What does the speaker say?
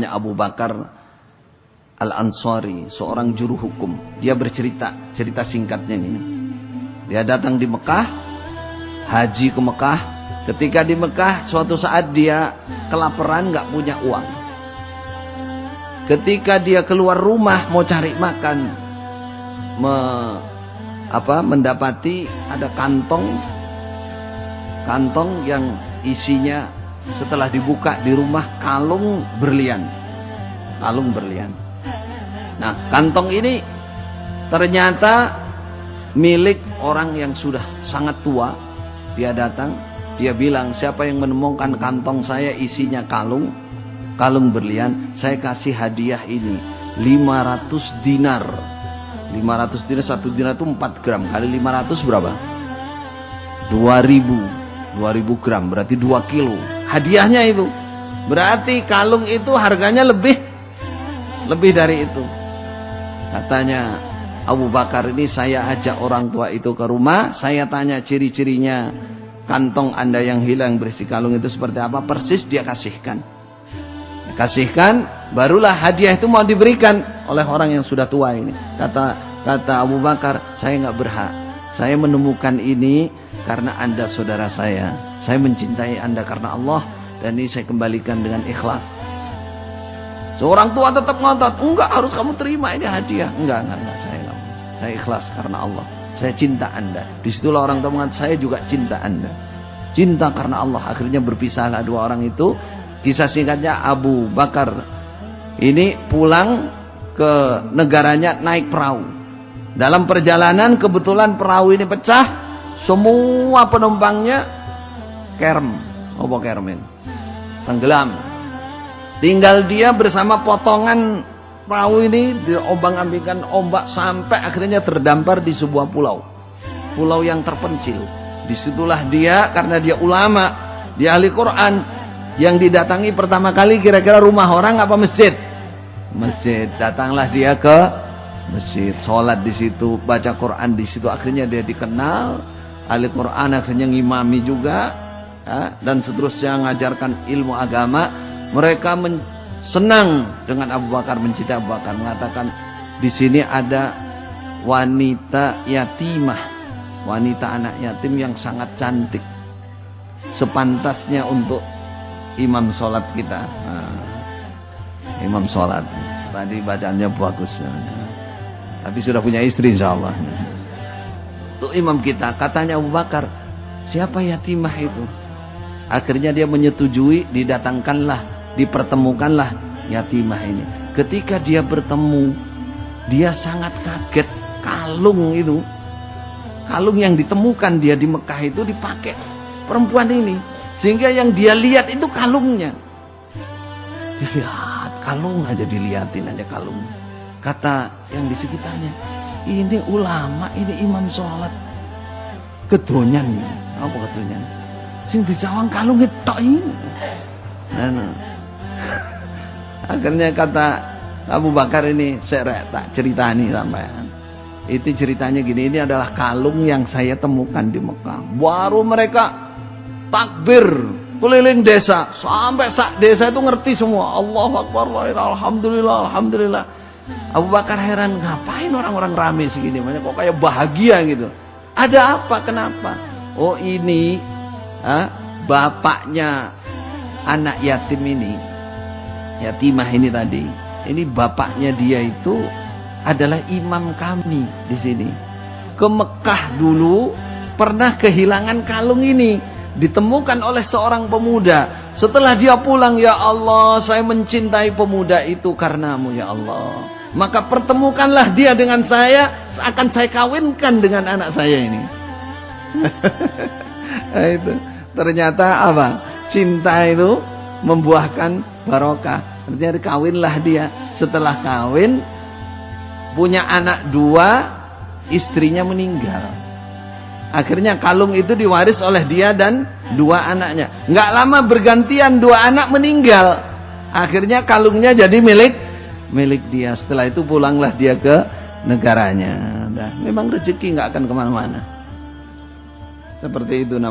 Abu Bakar Al-Ansari, seorang juru hukum. Dia bercerita, cerita singkatnya ini. Dia datang di Mekah, haji ke Mekah. Ketika di Mekah, suatu saat dia kelaparan, nggak punya uang. Ketika dia keluar rumah mau cari makan, mendapati ada kantong yang isinya setelah dibuka di rumah kalung berlian. Nah, kantong ini ternyata milik orang yang sudah sangat tua. Dia datang, dia bilang, siapa yang menemukan kantong saya isinya kalung berlian, saya kasih hadiah ini 500 dinar. 500 dinar, 1 dinar itu 4 gram kali 500 berapa? 2000 gram, berarti 2 kilo. Hadiahnya itu. Berarti kalung itu harganya lebih dari itu. Katanya Abu Bakar ini, saya ajak orang tua itu ke rumah, saya tanya ciri-cirinya kantong Anda yang hilang berisi kalung itu seperti apa, persis dia kasihkan. Barulah hadiah itu mau diberikan oleh orang yang sudah tua ini. Kata Abu Bakar, saya nggak berhak. Saya menemukan ini karena Anda saudara saya. Saya mencintai Anda karena Allah, dan ini saya kembalikan dengan ikhlas. Seorang tua tetap ngotot, enggak, harus kamu terima, ini hadiah. Enggak, saya ikhlas karena Allah. Saya cinta Anda. Disitulah orang tua mengatakan, saya juga cinta Anda. Cinta karena Allah. Akhirnya berpisahlah dua orang itu. Kisah singkatnya, Abu Bakar ini pulang ke negaranya naik perahu. Dalam perjalanan kebetulan perahu ini pecah, semua penumpangnya tenggelam. Tinggal dia bersama potongan perahu ini, diombang-ambingkan ombak sampai akhirnya terdampar di sebuah pulau yang terpencil. Disitulah dia, karena dia ulama, dia ahli Quran, yang didatangi pertama kali kira-kira rumah orang apa masjid? Masjid. Datanglah dia ke masjid, sholat di situ, baca Quran di situ. Akhirnya dia dikenal ahli Quran, akhirnya ngimami juga, ya, dan seterusnya mengajarkan ilmu agama. Mereka senang dengan Abu Bakar, mencintai Abu Bakar, mengatakan di sini ada wanita yatimah, wanita anak yatim yang sangat cantik, sepantasnya untuk imam sholat kita. Imam sholat tadi bacaannya bagus, tapi sudah punya istri insyaallah. Itu imam kita. Katanya Abu Bakar, siapa yatimah itu? Akhirnya dia menyetujui, dipertemukanlah yatimah ini. Ketika dia bertemu, dia sangat kaget. Kalung yang ditemukan dia di Mekah itu dipakai perempuan ini, sehingga yang dia lihat itu kalungnya. Dilihat kalung aja, dilihatin aja kalung. Kata yang di sekitarnya, ini ulama, ini imam sholat. Kedonyan, apa kedonyan? Sing dicawang kalung itu ini. Nah. Akhirnya kata Abu Bakar ini, saya tak ceritani sampean. Itu ceritanya gini, ini adalah kalung yang saya temukan di Mekah. Baru mereka takbir keliling desa, sampai sak desa itu ngerti semua. Allahu Akbar, alhamdulillah, alhamdulillah. Abu Bakar heran, ngapain orang-orang rame segini, kok kayak bahagia gitu. Ada apa, kenapa? Oh ini bapaknya anak yatim ini, yatimah ini tadi, ini bapaknya dia itu adalah imam kami di sini. Ke Mekah dulu pernah kehilangan kalung ini, ditemukan oleh seorang pemuda. Setelah dia pulang, ya Allah, saya mencintai pemuda itu karenamu ya Allah. Maka pertemukanlah dia dengan saya, akan saya kawinkan dengan anak saya ini. Itu ternyata apa? Cinta itu membuahkan barokah. Artinya kawinlah dia. Setelah kawin, punya anak 2, istrinya meninggal. Akhirnya kalung itu diwaris oleh dia dan 2 anaknya. Nggak lama bergantian 2 anak meninggal. Akhirnya kalungnya jadi milik dia. Setelah itu pulanglah dia ke negaranya. Nah, memang rezeki nggak akan kemana-mana. Seperti itu namanya.